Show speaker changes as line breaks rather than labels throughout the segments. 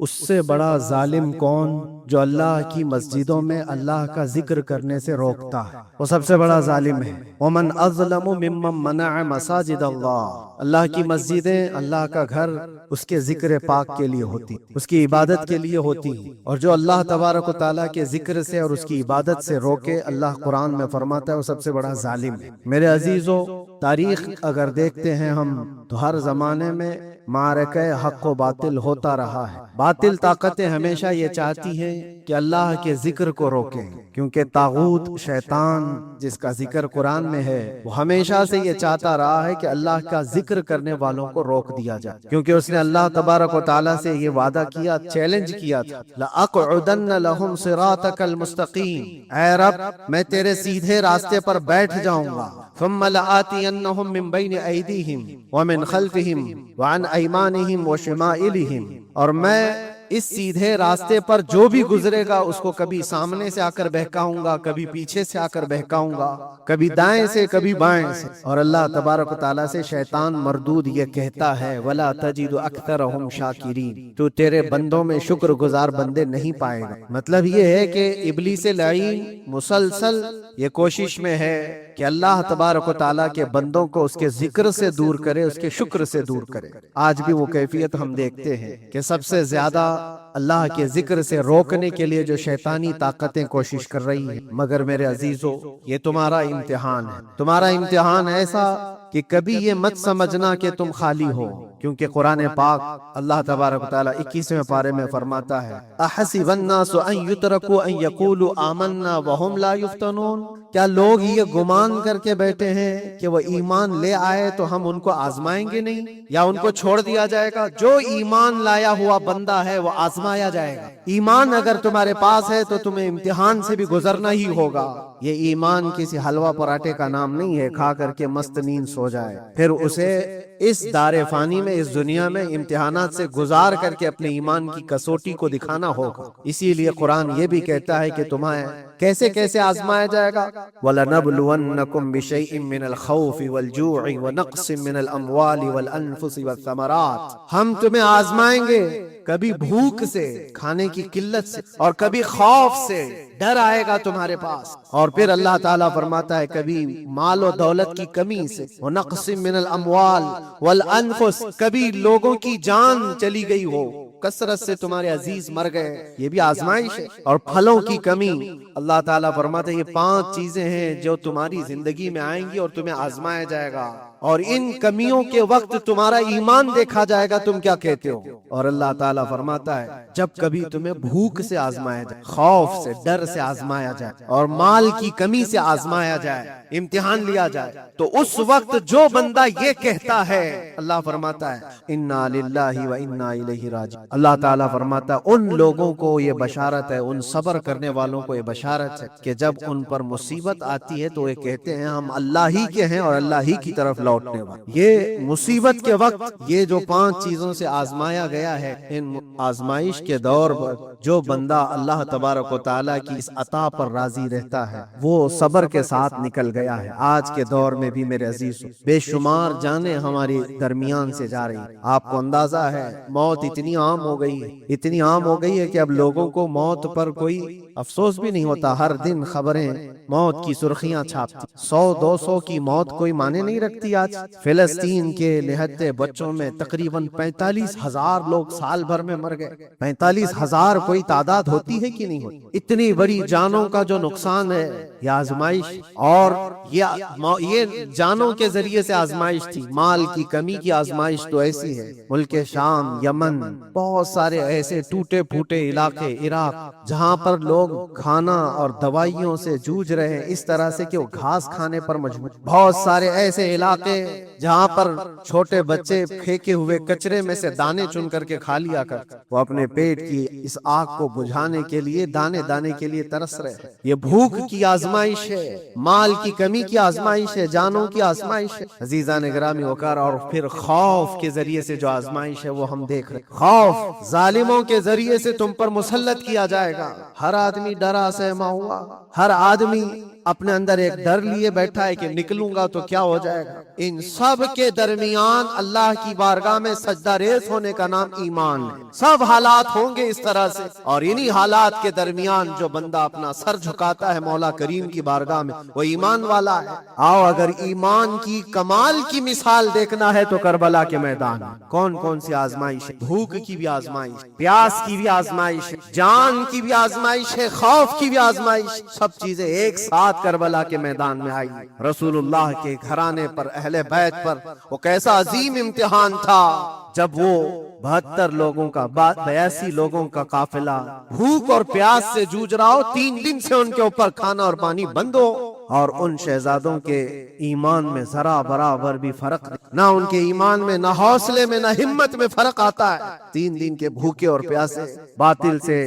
اس سے بڑا ظالم کون جو اللہ کی مسجدوں میں اللہ کا ذکر کرنے سے روکتا ہے، وہ سب سے بڑا ظالم ہے۔ وَمَنْ أَظْلَمُ مِمَّنْ مَنَعَ مَسَاجِدَ اللَّهِ، اللہ کی مسجدیں، اللہ کا گھر اس کے ذکر پاک کے لیے ہوتی، اس کی عبادت کے لیے ہوتی ہیں، اور جو اللہ تبارک و تعالیٰ کے ذکر سے اور اس کی عبادت سے روکے، اللہ قرآن میں فرماتا ہے وہ سب سے بڑا ظالم ہے۔ میرے عزیزو، تاریخ اگر دیکھتے ہیں ہم تو ہر زمانے میں معرکہ حق و باطل ہوتا رہا ہے۔ باطل طاقتیں ہمیشہ یہ چاہتی ہیں کہ اللہ کے ذکر کو روکیں، کیونکہ طاغوت شیطان جس کا ذکر قرآن میں ہے وہ ہمیشہ سے یہ چاہتا رہا ہے کہ اللہ کا ذکر کرنے والوں کو روک دیا جائے، کیونکہ اس نے اللہ تبارک و تعالیٰ سے یہ وعدہ کیا، چیلنج کیا تھا، لَأَقْعُدَنَّ لَهُمْ صِرَاطَكَ الْمُسْتَقِيمَ، اے رب میں تیرے سیدھے راستے پر بیٹھ جاؤں گا، ثُمَّ لَآتِيَنَّهُمْ مِنْ بَيْنِ أَيْدِيهِمْ وَمِنْ خَلْفِهِمْ وَعَنْ أَيْمَانِهِمْ وَشِمَائِلِهِمْ، اور میں اس سیدھے راستے پر جو بھی گزرے گا اس کو کبھی سامنے سے آ کر بہکاؤں گا، کبھی پیچھے سے آ کر بہکاؤں گا، کبھی دائیں سے کبھی بائیں سے۔ اور اللہ تبارک و تعالیٰ سے شیطان مردود یہ کہتا ہے وَلَا تَجِدُ أَكْثَرَهُمْ شَاكِرِينَ، تو تیرے بندوں میں شکر گزار بندے نہیں پائے گا۔ مطلب یہ ہے کہ ابلیس لعین مسلسل یہ کوشش میں ہے کہ اللہ تبارک و تعالیٰ کے بندوں کو اس کے ذکر سے دور کرے، اس کے شکر سے دور کرے۔ آج بھی وہ کیفیت ہم دیکھتے ہیں کہ سب سے زیادہ اللہ کے ذکر سے روکنے کے لیے جو شیطانی طاقتیں کوشش کر رہی ہیں، مگر میرے عزیزو یہ تمہارا امتحان ہے، تمہارا امتحان ایسا کہ کبھی یہ مت سمجھنا کہ تم خالی ہو، کیونکہ قرآن پاک اللہ تبارک و تعالیٰ 21ویں پارے میں فرماتا ہے اَحَسِبَ النَّاسُ أَن يُتْرَكُوا أَن يَقُولُوا آمَنَّا وَهُمْ لَا يُفْتَنُونَ، کیا لوگ یہ گمان کر کے بیٹھے ہیں کہ وہ ایمان لے آئے تو ہم ان کو آزمائیں گے نہیں، یا ان کو چھوڑ دیا جائے گا؟ جو ایمان لایا ہوا بندہ ہے وہ آزمایا جائے گا۔ ایمان اگر تمہارے پاس ہے تو تمہیں امتحان سے بھی گزرنا ہی ہوگا۔ یہ ایمان کسی حلوہ پراٹھے کا نام نہیں ہے کھا کر کے مست نیند سو جائے، پھر اسے اس دار فانی میں، اس دنیا میں امتحانات سے گزار کر کے اپنے ایمان کی کسوٹی کو دکھانا ہوگا۔ اسی لیے قرآن یہ بھی کہتا ہے کہ تمہیں کیسے کیسے آزمایا جائے گا، وَلَنَبْلُوَنَّكُمْ بِشَيْءٍ مِّنَ الْخَوْفِ وَالْجُوعِ وَنَقْصٍ مِّنَ الْأَمْوَالِ وَالْأَنفُسِ وَالثَّمَرَاتِ، ہم تمہیں آزمائیں گے کبھی بھوک سے، کھانے کی قلت سے، اور کبھی خوف سے، ڈر آئے گا تمہارے پاس، اور پھر اللہ تعالیٰ فرماتا ہے کبھی مال و دولت کی کمی سے، وَنَقْصٍ مِّنَ الْأَمْوَالِ وَالْأَنفُسِ، کبھی لوگوں کی جان چلی گئی ہو، کثرت سے تمہارے عزیز مر گئے، یہ بھی آزمائش ہے، اور پھلوں کی کمی۔ اللہ تعالیٰ فرماتے ہیں یہ 5 چیزیں ہیں جو تمہاری زندگی میں آئیں گی اور تمہیں آزمایا جائے گا، اور ان کمیوں کے وقت تمہارا ایمان دیکھا جائے گا تم کیا کہتے ہو۔ اور اللہ تعالیٰ فرماتا ہے جب کبھی تمہیں بھوک سے آزمایا جائے، خوف سے، ڈر سے آزمایا جائے، اور مال کی کمی سے آزمایا جائے، امتحان لیا جائے، تو اس وقت جو بندہ یہ کہتا ہے، اللہ فرماتا ہے اِنَّا لِلَّهِ وَإِنَّا إِلَيْهِ راجعون، اللہ تعالیٰ فرماتا ہے ان لوگوں کو یہ بشارت ہے، ان صبر کرنے والوں کو یہ بشارت ہے کہ جب ان پر مصیبت آتی ہے تو یہ کہتے ہیں ہم اللہ ہی کے ہیں اور اللہ ہی کی طرف لوٹنے والے۔ یہ مصیبت کے وقت یہ جو 5 چیزوں سے آزمایا گیا ہے، ان آزمائش کے دور پر جو بندہ اللہ تبارک و تعالیٰ کی اس عطا پر راضی رہتا ہے وہ صبر کے ساتھ نکل گیا ہے۔ آج کے دور میں بھی میرے عزیزو بے شمار جانیں ہماری درمیان سے جا رہی ہیں۔ آپ کو اندازہ ہے موت اتنی عام ہو گئی ہے، اتنی عام ہو گئی ہے کہ اب لوگوں کو موت پر کوئی افسوس بھی نہیں ہوتا۔ ہر دن خبریں موت کی سرخیاں چھاپتی، 100-200 کی موت کوئی معنی نہیں رکھتی۔ آج فلسطین کے نہتے بچوں میں تقریباً 45,000 لوگ سال بھر میں مر گئے۔ 45,000 کوئی تعداد ہوتی ہے کہ نہیں ہوتی؟ اتنی بڑی جانوں کا جو نقصان ہے، یہ آزمائش، اور یہ جانوں کے ذریعے سے آزمائش تھی۔ مال کی کمی کی آزمائش تو ایسی ہے، ملک شام، یمن، بہت سارے ایسے ٹوٹے پھوٹے علاقے، عراق، جہاں پر لوگ کھانا اور دوائیوں سے جوجھ رہے ہیں، اس طرح سے کہ وہ گھاس کھانے پر مجبور۔ بہت سارے ایسے علاقے جہاں پر چھوٹے بچے پھینکے ہوئے کچرے میں سے دانے چن کر کے کھا لیا کر وہ اپنے پیٹ کی اس آگ کو بجھانے کے لیے دانے دانے کے لیے ترس رہے ہیں۔ یہ بھوک کی آزمائش ہے، مال کی کمی کی آزمائش ہے، جانوں کی آزمائش ہے۔ عزیزان گرامی وقار، اور پھر خوف کے ذریعے سے جو آزمائش ہے وہ ہم دیکھ رہے ہیں۔ خوف ظالموں کے ذریعے سے تم پر مسلط کیا جائے گا۔ ہر آدمی ڈرا سہما ہوا، ہر آدمی اپنے اندر ایک ڈر لیے بیٹھا ہے کہ نکلوں گا تو کیا ہو جائے گا۔ ان سب کے درمیان اللہ کی بارگاہ میں سجدہ ریز ہونے کا نام ایمان ہے۔ سب حالات ہوں گے اس طرح سے، اور انہی حالات کے درمیان جو بندہ اپنا سر جھکاتا ہے مولا کریم کی بارگاہ میں، وہ ایمان والا ہے۔ آؤ اگر ایمان کی کمال کی مثال دیکھنا ہے تو کربلا کے میدان میں کون کون سی آزمائش ہے، بھوک کی بھی آزمائش، پیاس کی بھی آزمائش ہے، جان کی بھی آزمائش ہے، خوف کی بھی آزمائش، سب چیزیں ایک ساتھ کربلا کے میدان میں آئی۔ رسول اللہ کے گھرانے پر، اہل بیت پر وہ کیسا عظیم امتحان تھا جب وہ 72 لوگوں کا 82 لوگوں کا قافلہ بھوک اور پیاس سے جوجھ رہا ہو، 3 دن سے ان کے اوپر کھانا اور پانی بند ہو، اور ان شہزادوں کے ایمان میں ذرا برابر بھی فرق نہیں، نہ ان کے ایمان میں، نہ حوصلے میں، نہ ہمت میں فرق آتا ہے۔ 3 دن کے بھوکے اور پیاسے باطل سے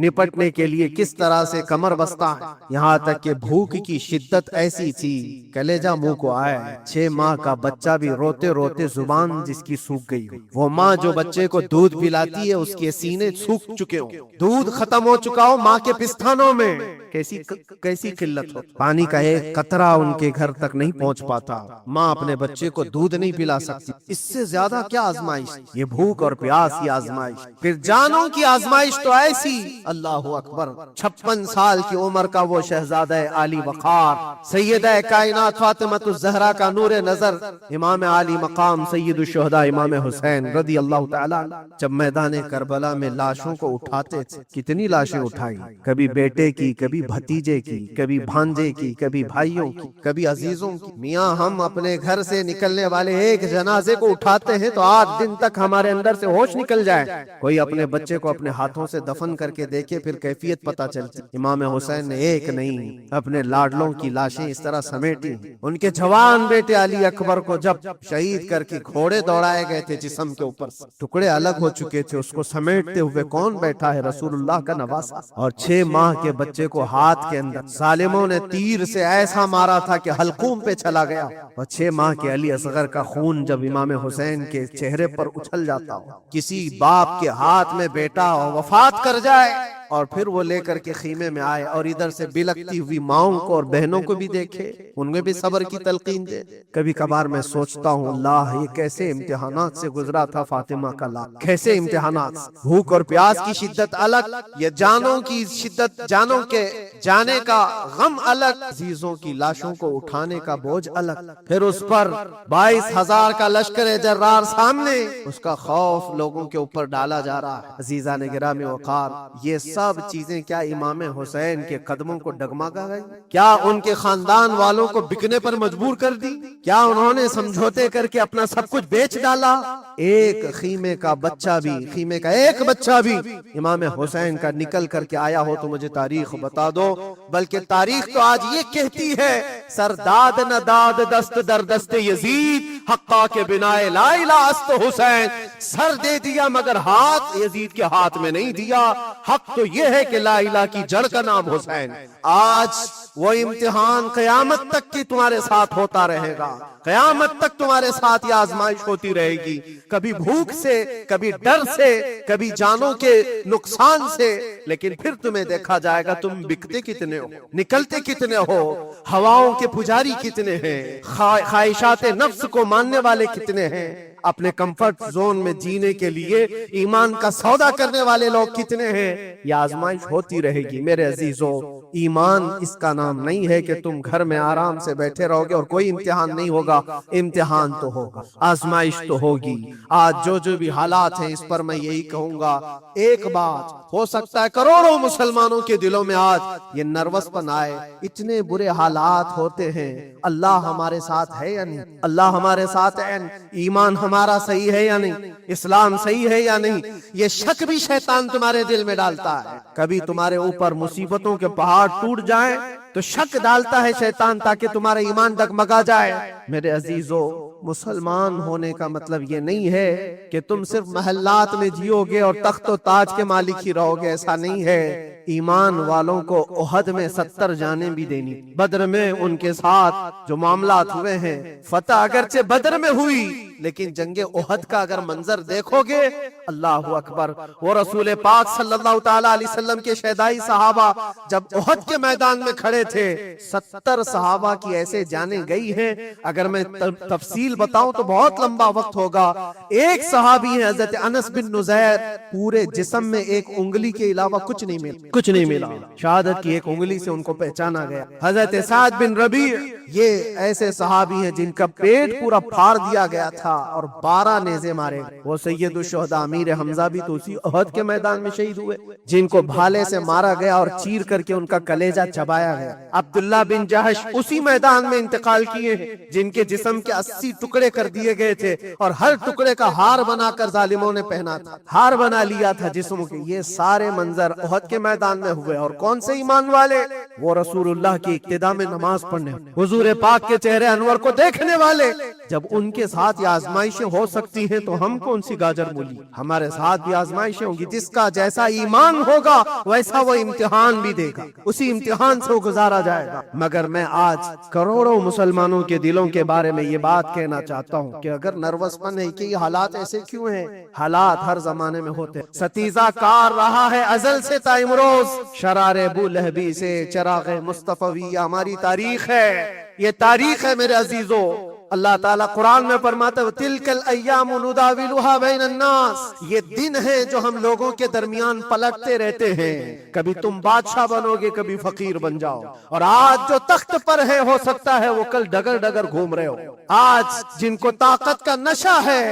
نپٹنے کے لیے کس طرح سے کمر بستہ ہے، یہاں تک کہ بھوک کی شدت ایسی تھی کلیجہ منہ کو آئے۔ 6 ماہ کا بچہ بھی روتے روتے زبان جس کی سوکھ گئی ہو، وہ ماں جو بچے کو دودھ پلاتی ہے اس کے سینے سوکھ چکے ہوں، دودھ ختم ہو چکا ہو ماں کے پستانوں میں، کیسی قلت ہو، پانی کا ایک قطرہ ان کے گھر تک نہیں پہنچ پاتا، ماں اپنے بچے کو دودھ نہیں پلا سکتی، اس سے زیادہ کیا آزمائش، یہ بھوک اور پیاس کی آزمائش۔ پھر جانوں کی آزمائش تو ایسی، اللہ اکبر، 56 سال کی عمر کا وہ شہزادہ عالی وقار، سیدہ کائنات فاطمہ الزہرا کا نور نظر، امام عالی مقام سید الشہداء امام حسین رضی اللہ تعالیٰ، جب میدان کربلا میں لاشوں کو اٹھاتے تھے، کتنی لاشیں اٹھائی، کبھی بیٹے کی، کبھی بھتیجے کی، کبھی بھانجے کی، کبھی بھائیوں کی، کبھی عزیزوں کی۔ میاں ہم اپنے گھر سے نکلنے والے ایک جنازے کو اٹھاتے ہیں تو 8 دن تک ہمارے اندر سے ہوش نکل جائے۔ کوئی اپنے بچے کو اپنے ہاتھوں سے دفن کر کے دیکھے پھر کیفیت پتہ چلتی۔ امام حسین نے ایک نہیں اپنے لاڈلوں کی لاشیں اس طرح سمیٹی، ان کے جوان بیٹے علی اکبر کو جب شہید کر کے گھوڑے دوڑائے گئے تھے جسم کے اوپر سے، ٹکڑے الگ ہو چکے تھے، اس کو سمیٹتے ہوئے کون بیٹھا ہے، رسول اللہ کا نواسا، اور 6 ماہ کے بچے کو ہاتھ کے اندر ظالموں نے تیر سے ایسا مارا تھا کہ حلقوم پہ چلا گیا، اور 6 ماہ کے علی اصغر کا خون جب امام حسین کے چہرے پر اچھل جاتا ہو، کسی باپ کے ہاتھ میں بیٹا وفات کر جائے اور پھر وہ لے کر کے خیمے میں آئے اور ادھر سے بلکتی ہوئی ماؤں کو اور بہنوں کو بھی دیکھے، ان میں بھی صبر کی تلقین دے۔ کبھی کبھار میں سوچتا ہوں اللہ یہ کیسے امتحانات سے گزرا تھا فاطمہ کا لالا، کیسے امتحانات، بھوک اور پیاس کی شدت الگ، یہ جانوں کی شدت، جانوں کے جانے کا غم الگ، عزیزوں کی لاشوں کو اٹھانے کا بوجھ الگ، پھر اس پر 22,000 کا لشکر جرار سامنے، اس کا خوف لوگوں کے اوپر ڈالا جا رہا ہے۔ عزیزان گرامی وقار، یہ سب چیزیں کیا امام حسین کے قدموں کو ڈگمگا گئی؟ کیا ان کے خاندان والوں کو بکنے پر مجبور کر دی؟ کیا انہوں نے سمجھوتے کر کے اپنا سب کچھ بیچ ڈالا؟ ایک خیمے کا بچہ بھی، خیمے کا ایک بچہ بھی امام حسین کا نکل کر کے آیا ہو تو مجھے تاریخ بتا دو، بلکہ تاریخ تو آج یہ کہتی ہے سرداد نہ داد دست در دست یزید، حقا کے بنا لا الہ است حسین، سر دے دیا مگر ہاتھ یزید کے ہاتھ میں نہیں دیا، حق تو یہ ہے کہ لا الہ کی جڑ کا نام حسین۔ آج وہ امتحان قیامت تک کی تمہارے ساتھ ہوتا رہے گا، قیامت تک تمہارے ساتھ یہ آزمائش ہوتی رہے گی، کبھی بھوک سے، کبھی ڈر سے، کبھی جانوں کے نقصان سے، لیکن پھر تمہیں دیکھا جائے گا تم بکتے کتنے ہو، نکلتے کتنے ہو، ہواؤں کے پجاری کتنے ہیں، خواہشات نفس کو ماننے والے کتنے ہیں، اپنے کمفرٹ زون میں جینے کے لیے ایمان کا سودا کرنے والے لوگ کتنے ہیں۔ یہ آزمائش ہوتی رہے گی میرے عزیزو۔ ایمان اس کا نام نہیں ہے کہ تم گھر میں آرام سے بیٹھے رہو گے اور کوئی امتحان نہیں ہوگا، امتحان تو ہوگا، آزمائش تو ہوگی۔ آج جو بھی حالات ہیں اس پر میں یہی کہوں گا، ایک بات ہو سکتا ہے کروڑوں مسلمانوں کے دلوں میں آج یہ نروس پن آئے، اتنے برے حالات ہوتے ہیں، اللہ ہمارے ساتھ ہے یا نہیں، اللہ ہمارے ساتھ ہے، ایمان ہمارا صحیح ہے یا نہیں، اسلام صحیح ہے یا نہیں، یہ شک بھی شیطان تمہارے دل میں ڈالتا ہے۔ کبھی تمہارے اوپر مصیبتوں کے پہاڑ ٹوٹ جائیں تو شک ڈالتا ہے شیطان تاکہ تمہارا ایمان ڈگمگا جائے۔ میرے عزیزو، مسلمان ہونے کا مطلب یہ نہیں ہے کہ تم صرف محلات میں جیو گے اور تخت و تاج کے مالک ہی رہو گے، ایسا نہیں ہے۔ ایمان والوں کو احد میں 70 جانیں بھی دینی، بدر میں ان کے ساتھ جو معاملات ہوئے ہیں، فتح اگرچہ بدر میں ہوئی لیکن جنگ احد کا اگر منظر دیکھو گے اللہ اکبر، وہ رسول پاک صلی اللہ تعالی علیہ وسلم کے شہدائی صحابہ جب احد کے میدان میں کھڑے تھے 70 صحابہ کی ایسے جانیں گئی ہیں، اگر میں تفصیل بتاؤں تو بہت لمبا وقت ہوگا۔ ایک صحابی ہیں حضرت انس بن نزیر، پورے جسم میں ایک انگلی کے علاوہ کچھ نہیں ملا، شہادت کی ایک انگلی سے ان کو پہچانا گیا۔ حضرت سعد بن ربیع، یہ ایسے صحابی ہیں جن کا پیٹ پورا پھاڑ دیا گیا تھا اور 12 نیزے مارے گئے۔ وہ سید الشہداء امیر حمزہ بھی تو اسی احد کے میدان میں شہید ہوئے، جن کو بھالے سے مارا گیا اور چیر کر کے ان کا کلیجہ چبایا گیا۔ عبداللہ بن جہش اسی میدان میں انتقال کیے ہیں، جن کے جسم کے 80 ٹکڑے کر دیے گئے تھے اور ہر ٹکڑے کا ہار بنا کر ظالموں نے پہنا تھا، ہار بنا لیا تھا جسموں کے۔ یہ سارے منظر احد کے میدان میں ہوئے، اور کون سے ایمان والے؟ وہ رسول اللہ کی اقتداء میں نماز پڑھنے، حضور پاک کے چہرے انور کو دیکھنے والے۔ جب ان کے ساتھ یہ آزمائشیں ہو سکتی ہیں تو ہم کون سی گاجر مولی؟ ہمارے ساتھ بھی آزمائشیں ہوں گی۔ جس کا جیسا ایمان ہوگا ویسا وہ امتحان بھی دے گا، اسی امتحان سے وہ گزارا جائے گا۔ مگر میں آج کروڑوں مسلمانوں کے دلوں کے بارے میں یہ بات کہنا چاہتا ہوں کہ اگر نروس پن ہے کہ یہ حالات ایسے کیوں ہیں، حالات ہر زمانے میں ہوتے ہیں۔ ستیزہ کار رہا ہے ازل سے تا امروز، شرار ابو لہبی سے چراغ مصطفی، ہماری تاریخ ہے، یہ تاریخ ہے میرے عزیزو۔ اللہ تعالیٰ قرآن میں فرماتا ہے تِلْكَ الْأَيَّامُ نُدَاوِلُهَا بَيْنَ النَّاسِ، یہ دن ہیں جو ہم لوگوں کے درمیان پلٹتے رہتے ہیں، کبھی تم بادشاہ بنو گے، کبھی فقیر بن جاؤ، اور آج جو تخت پر ہے ہو سکتا ہے وہ کل ڈگر ڈگر گھوم رہے ہو۔ آج جن کو طاقت کا نشہ ہے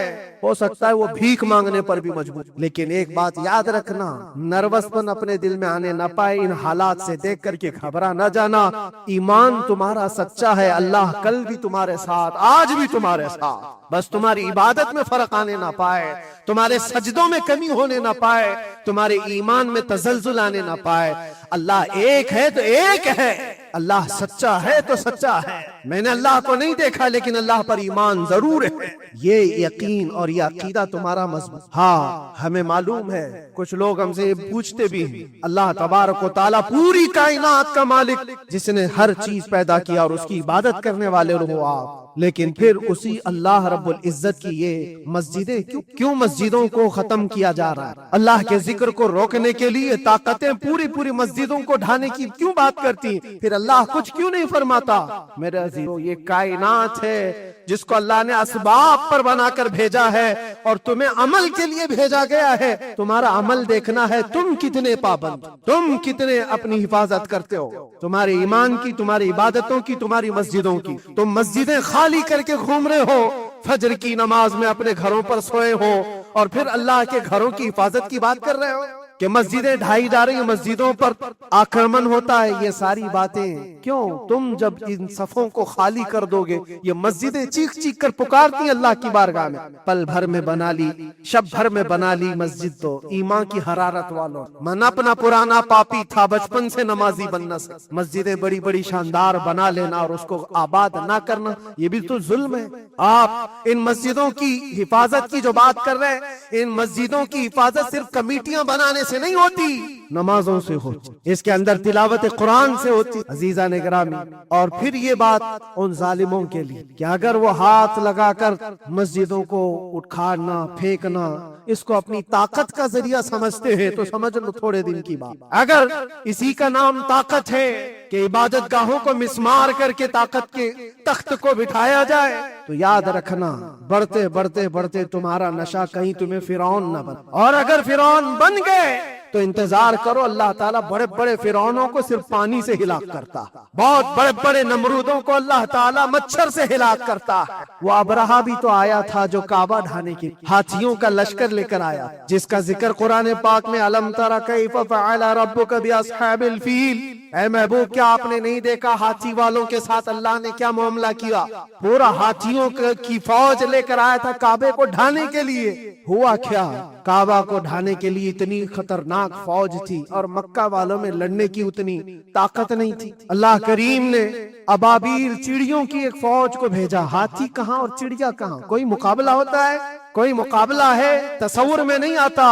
ہو سکتا ہے وہ بھیک مانگنے پر بھی مجبور۔ لیکن ایک بات یاد رکھنا، نروس پن اپنے دل میں آنے نہ پائے، ان حالات سے دیکھ کر کے گھبرا نہ جانا۔ ایمان تمہارا سچا ہے، اللہ کل بھی تمہارے ساتھ، آج بھی تمہارے ساتھ، بس تمہاری عبادت میں فرق آنے نہ پائے، تمہارے سجدوں میں کمی ہونے نہ پائے، تمہارے ایمان میں تزلزل آنے نہ پائے۔ اللہ ایک ہے تو ایک ہے، اللہ سچا ہے تو سچا ہے۔ میں نے اللہ کو نہیں دیکھا لیکن اللہ پر ایمان ضرور ہے۔ یہ یقین اور یہ عقیدہ تمہارا مضبوط۔ ہاں ہمیں معلوم ہے، کچھ لوگ ہم سے پوچھتے بھی ہیں، اللہ تبارک و تعالیٰ پوری کائنات کا مالک جس نے ہر چیز پیدا کیا اور اس کی عبادت کرنے والے ہو آپ، لیکن پھر اسی اللہ رب العزت کی یہ مسجدیں کیوں مسجدوں کو ختم کیا جا رہا ہے؟ اللہ کے ذکر کو روکنے کے لیے طاقتیں پوری مسجدوں کو ڈھانے کی کیوں بات کرتی؟ پھر اللہ کچھ کیوں نہیں فرماتا؟ میرے عزیزو، یہ کائنات ہے جس کو اللہ نے اسباب پر بنا کر بھیجا ہے اور تمہیں عمل کے لیے بھیجا گیا ہے۔ تمہارا عمل دیکھنا ہے، تم کتنے پابند، تم کتنے اپنی حفاظت کرتے ہو، تمہارے ایمان کی، تمہاری عبادتوں کی، تمہاری مسجدوں کی۔ تم مسجدیں خالی کر کے گھوم رہے ہو، فجر کی نماز میں اپنے گھروں پر سوئے ہو، اور پھر اللہ کے گھروں کی حفاظت کی بات کر رہے ہو کہ مسجدیں ڈھائی جا رہی ہیں، مسجدوں پر آکرمن ہوتا ہے۔ یہ ساری باتیں کیوں؟ تم جب ان صفوں کو خالی کر دو گے، یہ مسجدیں چیخ چیخ کر پکارتی اللہ کی بارگاہ میں، پل بھر میں بنا لی، شب بھر میں بنا لی مسجد تو ایمان کی حرارت والوں۔ من اپنا پرانا پاپی تھا، بچپن سے نمازی بننا، مسجدیں بڑی بڑی شاندار بنا لینا اور اس کو آباد نہ کرنا، یہ بھی تو ظلم ہے۔ آپ ان مسجدوں کی حفاظت کی جو بات کر رہے ہیں، ان مسجدوں کی حفاظت صرف کمیٹیاں بنانے سے نہیں ہوتی، نمازوں سے ہوتی، اس کے اندر تلاوت قرآن سے ہوتی۔ عزیزان گرامی، اور پھر یہ بات ان ظالموں کے لیے کہ اگر وہ ہاتھ لگا کر مسجدوں کو اٹھانا پھینکنا اس کو اپنی طاقت کا ذریعہ سمجھتے ہیں تو سمجھ لو تھوڑے دن کی بات۔ اگر اسی کا نام طاقت ہے کہ عبادت گاہوں کو مسمار کر کے طاقت کے تخت کو بٹھایا جائے تو یاد رکھنا، بڑھتے بڑھتے بڑھتے تمہارا نشہ کہیں تمہیں فرعون نہ بن، اور اگر فرعون بن گئے تو انتظار کرو، اللہ تعالیٰ بڑے بڑے فرعونوں کو صرف پانی سے ہلاک کرتا، بہت بڑے بڑے نمرودوں کو اللہ تعالیٰ مچھر سے ہلاک کرتا۔ وہ ابرہا بھی تو آیا تھا جو کعبہ ڈھانے کی ہاتھیوں کا لشکر لے کر آیا، جس کا ذکر قرآن پاک میں الم تر کیف فعل ربک باصحاب الفیل، اے محبوب کیا آپ نے نہیں دیکھا ہاتھی والوں کے ساتھ اللہ نے کیا معاملہ کیا؟ پورا ہاتھیوں کی فوج لے کر آیا تھا کعبے کو ڈھانے کے لیے۔ ہوا کیا؟ کعبہ کو ڈھانے کے لیے اتنی خطرناک فوج تھی اور مکہ والوں میں لڑنے کی اتنی طاقت نہیں تھی۔ اللہ کریم نے ابابیل چڑیوں کی ایک فوج کو بھیجا، ہاتھی کہاں اور چڑیا کہاں؟ کوئی مقابلہ ہوتا ہے؟ کوئی مقابلہ ہے؟ تصور میں نہیں آتا۔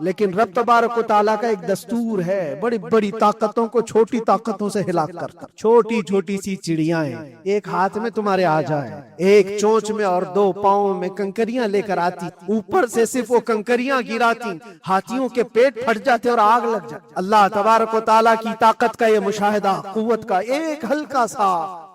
لیکن رب تبارک و تعالیٰ کا ایک دستور ہے، بڑی بڑی طاقتوں کو چھوٹی طاقتوں سے ہلاک کرتا۔ چھوٹی چھوٹی سی چڑیاں ایک ہاتھ میں تمہارے آ جائے، ایک چونچ میں اور دو پاؤں میں کنکریاں لے کر آتی، اوپر سے صرف وہ کنکریاں گراتی، ہاتھیوں کے پیٹ پھٹ جاتے اور آگ لگ جاتی۔ اللہ تبارک و تعالیٰ کی طاقت کا یہ مشاہدہ، قوت کا ایک ہلکا سا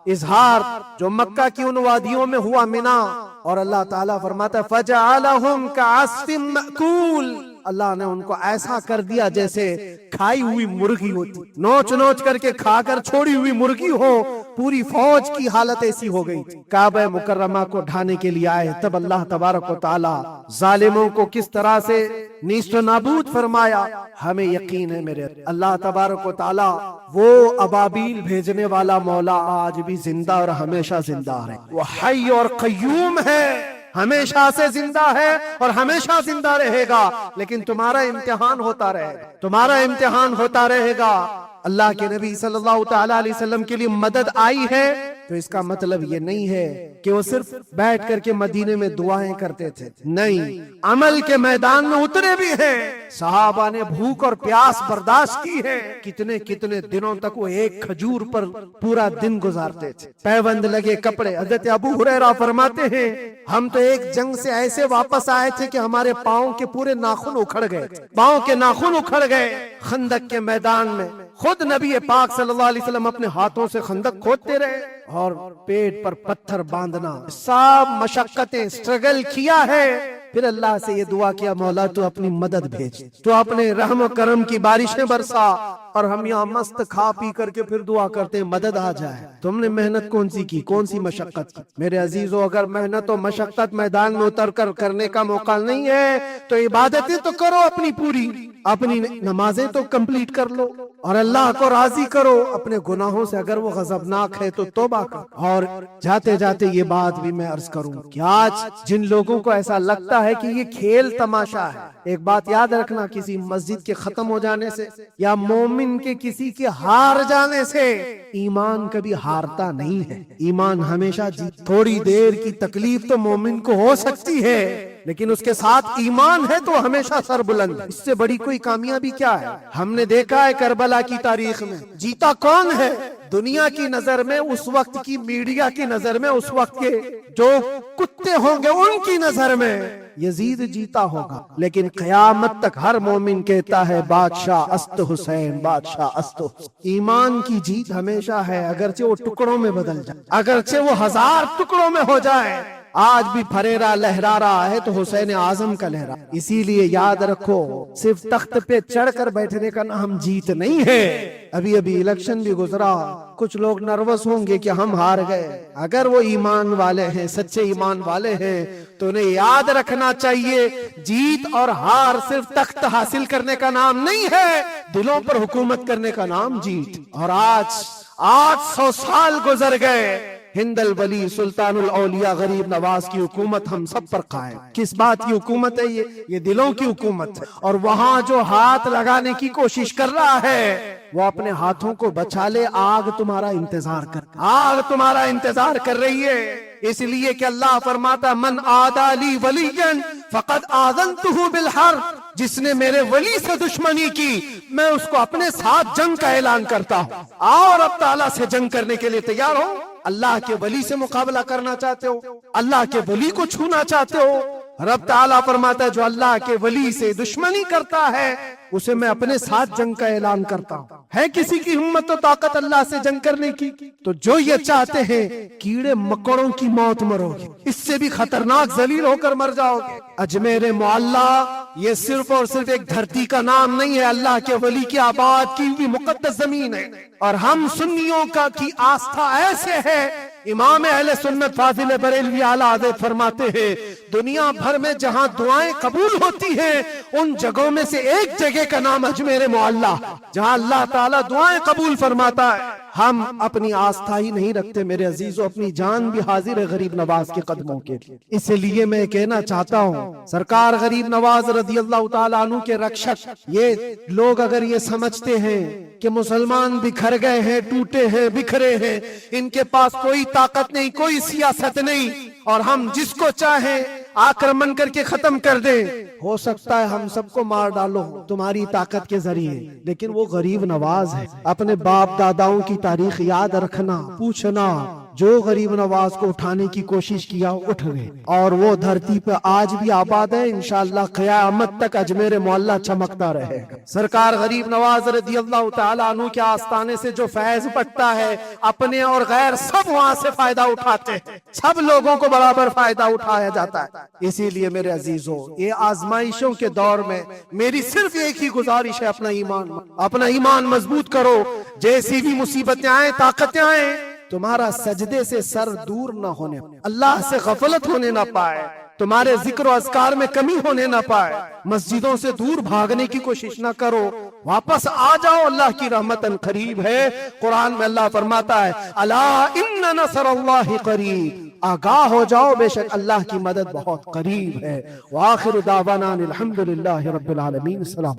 اظہار جو مکہ کی ان وادیوں میں ہوا منا، اور اللہ تعالیٰ فرماتا ہے فَجَعَلَهُمْ كَعَصْفٍ مَأْكُولٍ، اللہ نے ان کو ایسا کر دیا جیسے کھائی ہوئی مرغی ہوتی، نوچ نوچ کر کے کھا کر چھوڑی ہوئی مرغی ہو۔ پوری فوج کی حالت ایسی ہو گئی، کعبہ مکرمہ کو ڈھانے کے لیے آئے، تب اللہ تبارک و تعالی ظالموں کو کس طرح سے نیست و نابود فرمایا۔ ہمیں یقین ہے میرے اللہ تبارک و تعالی وہ ابابیل بھیجنے والا مولا آج بھی زندہ اور ہمیشہ زندہ ہے، وہ حی اور قیوم ہے، ہمیشہ سے زندہ ہے اور ہمیشہ زندہ رہے گا۔ لیکن تمہارا امتحان ہوتا رہے گا، تمہارا امتحان ہوتا رہے گا۔ اللہ کے نبی صلی اللہ تعالی علیہ وسلم کے لیے مدد آئی ہے تو اس کا مطلب یہ نہیں ہے کہ وہ صرف بیٹھ کر کے مدینے میں دعائیں کرتے تھے، نہیں، عمل کے میدان میں اترے بھی ہیں۔ صحابہ نے بھوک اور پیاس برداشت کی ہے، کتنے کتنے دنوں تک وہ ایک کھجور پر پورا دن گزارتے تھے، پیوند لگے کپڑے۔ حضرت ابو ہریرہ فرماتے ہیں ہم تو ایک جنگ سے ایسے واپس آئے تھے کہ ہمارے پاؤں کے پورے ناخن اکھڑ گئے، پاؤں کے ناخن اکھڑ گئے خندق کے میدان میں۔ خود نبی پاک صلی اللہ علیہ وسلم اپنے ہاتھوں سے خندق کھودتے رہے اور پیٹ پر پتھر باندھنا، سب مشقتیں سٹرگل کیا ہے۔ پھر اللہ سے یہ دعا کیا مولا تو اپنی مدد بھیج، تو اپنے رحم و کرم کی بارشیں برسا، اور ہم یہاں مست کھا پی کر کے پھر دعا کرتے ہیں مدد آ جائے۔ تم نے محنت کون سی کی، کون سی مشقت کی؟ میرے عزیزو، اگر محنت و مشقت میدان میں اتر کر کرنے کا موقع نہیں ہے تو عبادتیں تو کرو اپنی پوری، اپنی نمازیں تو کمپلیٹ کر لو اور اللہ کو راضی کرو۔ اپنے گناہوں سے اگر وہ غضبناک ہے تو توبہ کرو۔ اور جاتے جاتے یہ بات بھی میں عرض کروں کہ آج جن لوگوں کو ایسا لگتا ہے کہ یہ کھیل تماشا ہے، ایک بات یاد رکھنا، کسی مسجد کے ختم ہو جانے سے یا مومن کے کسی کے ہار جانے سے ایمان کبھی ہارتا نہیں ہے، ایمان ہمیشہ جیت۔ تھوڑی دیر کی تکلیف تو مومن کو ہو سکتی ہے لیکن اس کے ساتھ ایمان ہے تو ہمیشہ سر بلند ہے۔ اس سے بڑی کوئی کامیابی کیا ہے؟ ہم نے دیکھا ہے کربلا کی تاریخ میں جیتا کون ہے؟ دنیا کی نظر میں، اس وقت کی میڈیا کی نظر میں، اس وقت کے جو کتے ہوں گے ان کی نظر میں یزید جیتا ہوگا، لیکن قیامت تک ہر مومن کہتا ہے بادشاہ است حسین، بادشاہ است حسین۔ ایمان کی جیت ہمیشہ ہے، اگرچہ وہ ٹکڑوں میں بدل جائے، اگرچہ وہ 1000 ٹکڑوں میں ہو جائے۔ آج بھی پھریرا لہرا رہا ہے تو حسین اعظم کا لہرا۔ اسی لیے یاد رکھو صرف تخت پہ چڑھ کر بیٹھنے کا نام جیت نہیں ہے۔ ابھی الیکشن بھی گزرا، کچھ لوگ نروس ہوں گے کہ ہم ہار گئے، اگر وہ ایمان والے ہیں، سچے ایمان والے ہیں تو انہیں یاد رکھنا چاہیے جیت اور ہار صرف تخت حاصل کرنے کا نام نہیں ہے، دلوں پر حکومت کرنے کا نام جیت۔ اور آج 800 سال گزر گئے، ہند الولی سلطان الاولیاء غریب نواز کی حکومت ہم سب پر قائم۔ کس بات کی حکومت ہے یہ دلوں کی حکومت ہے۔ اور وہاں جو ہاتھ لگانے کی کوشش کر رہا ہے وہ اپنے ہاتھوں کو بچا لے، آگ تمہارا انتظار کر رہی ہے۔ اس لیے کہ اللہ فرماتا من عادی لی ولیا فقد آذنتہ بالحرب، جس نے میرے ولی سے دشمنی کی میں اس کو اپنے ساتھ جنگ کا اعلان کرتا ہوں۔ آؤ رب تعالیٰ سے جنگ کرنے کے لیے تیار ہو؟ اللہ کے ولی سے مقابلہ کرنا چاہتے ہو؟ اللہ کے ولی کو چھونا چاہتے ہو؟ رب تعالیٰ فرماتا ہے جو اللہ کے ولی سے دشمنی کرتا ہے اسے میں اپنے ساتھ جنگ کا اعلان کرتا ہوں۔ ہے کسی کی ہمت و طاقت اللہ سے جنگ کرنے کی؟ تو جو یہ چاہتے ہیں کیڑے مکڑوں کی موت مرو گے، اس سے بھی خطرناک ذلیل ہو کر مر جاؤ گے۔ اجمیر معلا یہ صرف اور صرف ایک دھرتی کا نام نہیں ہے، اللہ کے ولی کی آباد کی ہوئی مقدس زمین ہے۔ اور ہم سنیوں کی آستھا ایسے ہے، امام اہل سنت فاضل بریلوی اعلیٰ حضرت فرماتے ہیں دنیا بھر میں جہاں دعائیں قبول ہوتی ہیں ان جگہوں میں سے ایک جگہ کا نام اجمیر معلا، جہاں اللہ تعالیٰ دعائیں قبول فرماتا ہے۔ ہم اپنی آستھا ہی نہیں رکھتے میرے عزیزو، اپنی جان بھی حاضر ہے غریب نواز کے قدموں کے لیے۔ اس لیے میں کہنا چاہتا ہوں سرکار غریب نواز رضی اللہ تعالیٰ عنہ کے رکشک، یہ لوگ اگر یہ سمجھتے ہیں کہ مسلمان بکھر گئے ہیں، ٹوٹے ہیں، بکھرے ہیں، ان کے پاس کوئی طاقت نہیں، کوئی سیاست نہیں، اور ہم جس کو چاہیں آکرمن کر کے ختم کر دیں. ہو سکتا ہے ہم سب کو مار ڈالو تمہاری طاقت کے ذریعے، لیکن وہ غریب نواز ہے. اپنے باپ داداؤں کی تاریخ یاد رکھنا، پوچھنا. جو غریب نواز کو اٹھانے کی کوشش کیا اٹھ گئے، اور وہ دھرتی پہ آج بھی آباد ہے. انشاءاللہ قیامت تک اجمیر معلیٰ چمکتا رہے گا. سرکار غریب نواز رضی اللہ تعالیٰ عنہ کے آستانے سے جو فیض بٹتا ہے، اپنے اور غیر سب وہاں سے فائدہ اٹھاتے ہیں. سب لوگوں کو برابر فائدہ اٹھایا جاتا ہے. اسی لیے میرے عزیزوں، یہ آزمائشوں کے دور میں میری صرف ایک ہی گزارش ہے، اپنا ایمان مضبوط کرو. جیسی بھی مصیبتیں آئیں، طاقتیں آئیں، تمہارا سجدے سے سر دور نہ ہونے، اللہ سے غفلت ہونے نہ پائے، تمہارے ذکر و اذکار میں کمی ہونے نہ پائے. مسجدوں سے دور بھاگنے کی کوشش نہ کرو، واپس آ جاؤ. اللہ کی رحمت قریب ہے. قرآن میں اللہ فرماتا ہے الا ان نصر اللہ قریب، آگاہ ہو جاؤ، بے شک اللہ کی مدد بہت قریب ہے. وآخر دعوانا الحمدللہ رب العالمین. السلام.